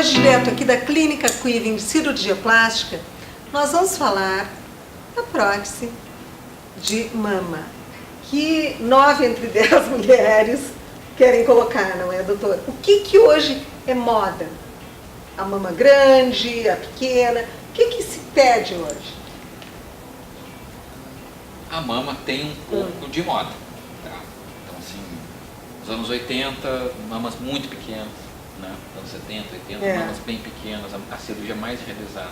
Hoje, direto aqui da Clínica Quiving de Cirurgia Plástica, nós vamos falar da prótese de mama, que 9 entre 10 mulheres querem colocar, não é, doutor? O que hoje é moda? A mama grande, a pequena, o que se pede hoje? A mama tem um pouco de moda, tá? Então assim, nos anos 80, mamas muito pequenas, né? Anos 70, 80, mamas bem pequenas. A cirurgia mais realizada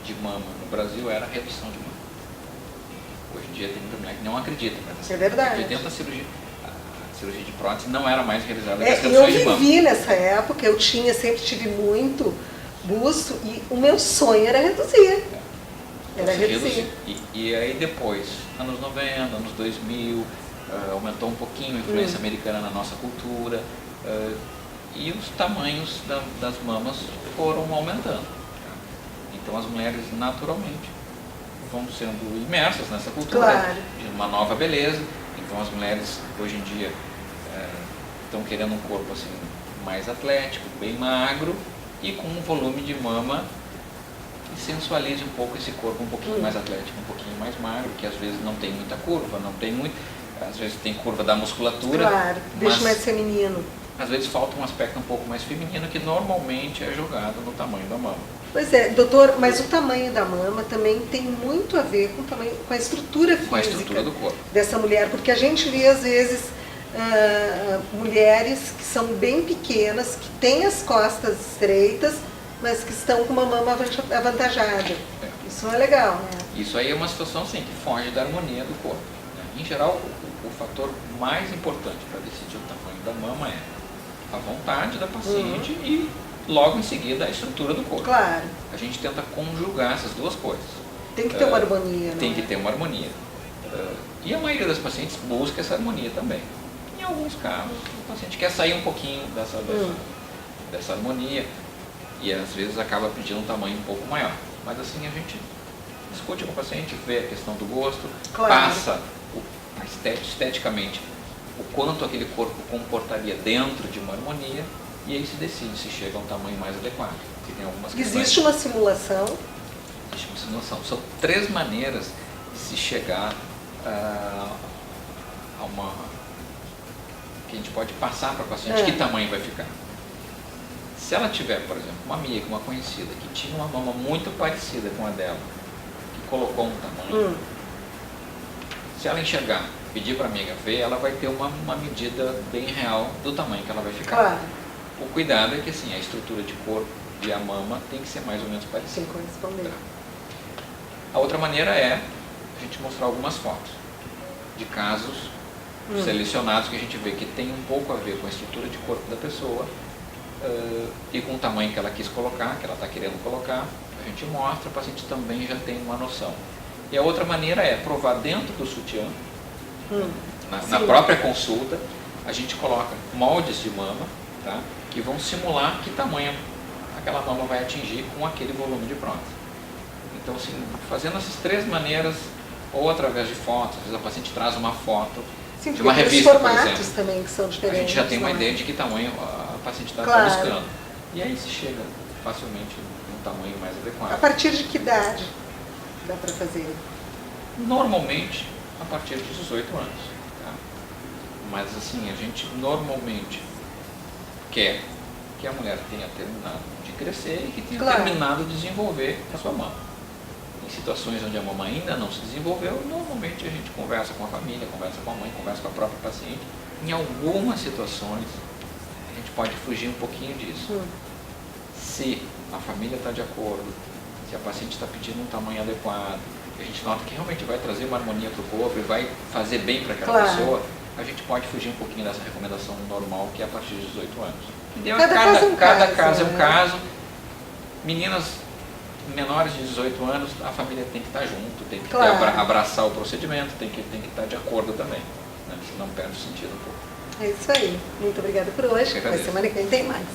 de mama no Brasil era a redução de mama. Hoje em dia tem muita mulher que não acredita, mas é verdade. 80 a cirurgia de prótese não era mais realizada que as eu reduções de mama. vivi nessa época, eu sempre tive muito busto e o meu sonho era reduzir. Era reduzir. E aí depois, anos 90, anos 2000, aumentou um pouquinho a influência americana na nossa cultura, e os tamanhos das mamas foram aumentando. Então as mulheres naturalmente vão sendo imersas nessa cultura de uma nova beleza. Então as mulheres hoje em dia estão querendo um corpo assim mais atlético, bem magro e com um volume de mama que sensualize um pouco esse corpo um pouquinho mais atlético, um pouquinho mais magro, que às vezes não tem muita curva, às vezes tem curva da musculatura, deixa mais feminino. Às vezes falta um aspecto um pouco mais feminino que normalmente é jogado no tamanho da mama. Pois é, doutor, mas o tamanho da mama também tem muito a ver com a estrutura física, com a estrutura do corpo dessa mulher, porque a gente vê às vezes mulheres que são bem pequenas, que têm as costas estreitas, mas que estão com uma mama avantajada. Isso não é legal, né? Isso aí é uma situação assim, que foge da harmonia do corpo, né? Em geral, o fator mais importante para decidir o tamanho da mama é a vontade da paciente e logo em seguida a estrutura do corpo. Claro. A gente tenta conjugar essas duas coisas. Tem que ter uma harmonia, Tem que ter uma harmonia. E a maioria das pacientes busca essa harmonia também. Em alguns casos, o paciente quer sair um pouquinho dessa harmonia e às vezes acaba pedindo um tamanho um pouco maior. Mas assim a gente discute com o paciente, vê a questão do gosto, passa esteticamente o quanto aquele corpo comportaria dentro de uma harmonia e aí se decide se chega a um tamanho mais adequado. Porque tem algumas questões. Existe uma simulação? Existe uma simulação. São 3 maneiras de se chegar a uma... que a gente pode passar para a paciente que tamanho vai ficar. Se ela tiver, por exemplo, uma amiga, uma conhecida, que tinha uma mama muito parecida com a dela, que colocou um tamanho, se ela enxergar, pedir para a amiga ver, ela vai ter uma medida bem real do tamanho que ela vai ficar. Claro. O cuidado é que assim, a estrutura de corpo e a mama tem que ser mais ou menos parecida. Tem que corresponder. A outra maneira é a gente mostrar algumas fotos de casos selecionados que a gente vê que tem um pouco a ver com a estrutura de corpo da pessoa e com o tamanho que ela quis colocar, que ela está querendo colocar. A gente mostra, o paciente também já tem uma noção. E a outra maneira é provar dentro do sutiã, na própria consulta, a gente coloca moldes de mama, tá, que vão simular que tamanho aquela mama vai atingir com aquele volume de prótese. Então, assim, fazendo essas 3 maneiras, ou através de fotos, às vezes a paciente traz uma foto de uma revista, por exemplo. Os formatos também que são diferentes. A gente já tem uma ideia de que tamanho a paciente está buscando. E aí se chega facilmente num tamanho mais adequado. A partir de que idade dá para fazer? Normalmente, a partir de 18 anos. Tá? Mas assim, a gente normalmente quer que a mulher tenha terminado de crescer e que tenha terminado de desenvolver a sua mama. Em situações onde a mama ainda não se desenvolveu, normalmente a gente conversa com a família, conversa com a mãe, conversa com a própria paciente. Em algumas situações, a gente pode fugir um pouquinho disso. Se a família está de acordo, se a paciente está pedindo um tamanho adequado, a gente nota que realmente vai trazer uma harmonia para o corpo e vai fazer bem para aquela pessoa, a gente pode fugir um pouquinho dessa recomendação normal, que é a partir de 18 anos. Cada caso é um caso. Meninas menores de 18 anos, a família tem que estar junto, tem que abraçar o procedimento, tem que estar de acordo também, né? Senão perde o sentido um pouco. É isso aí. Muito obrigada por hoje. Na semana que vem tem mais.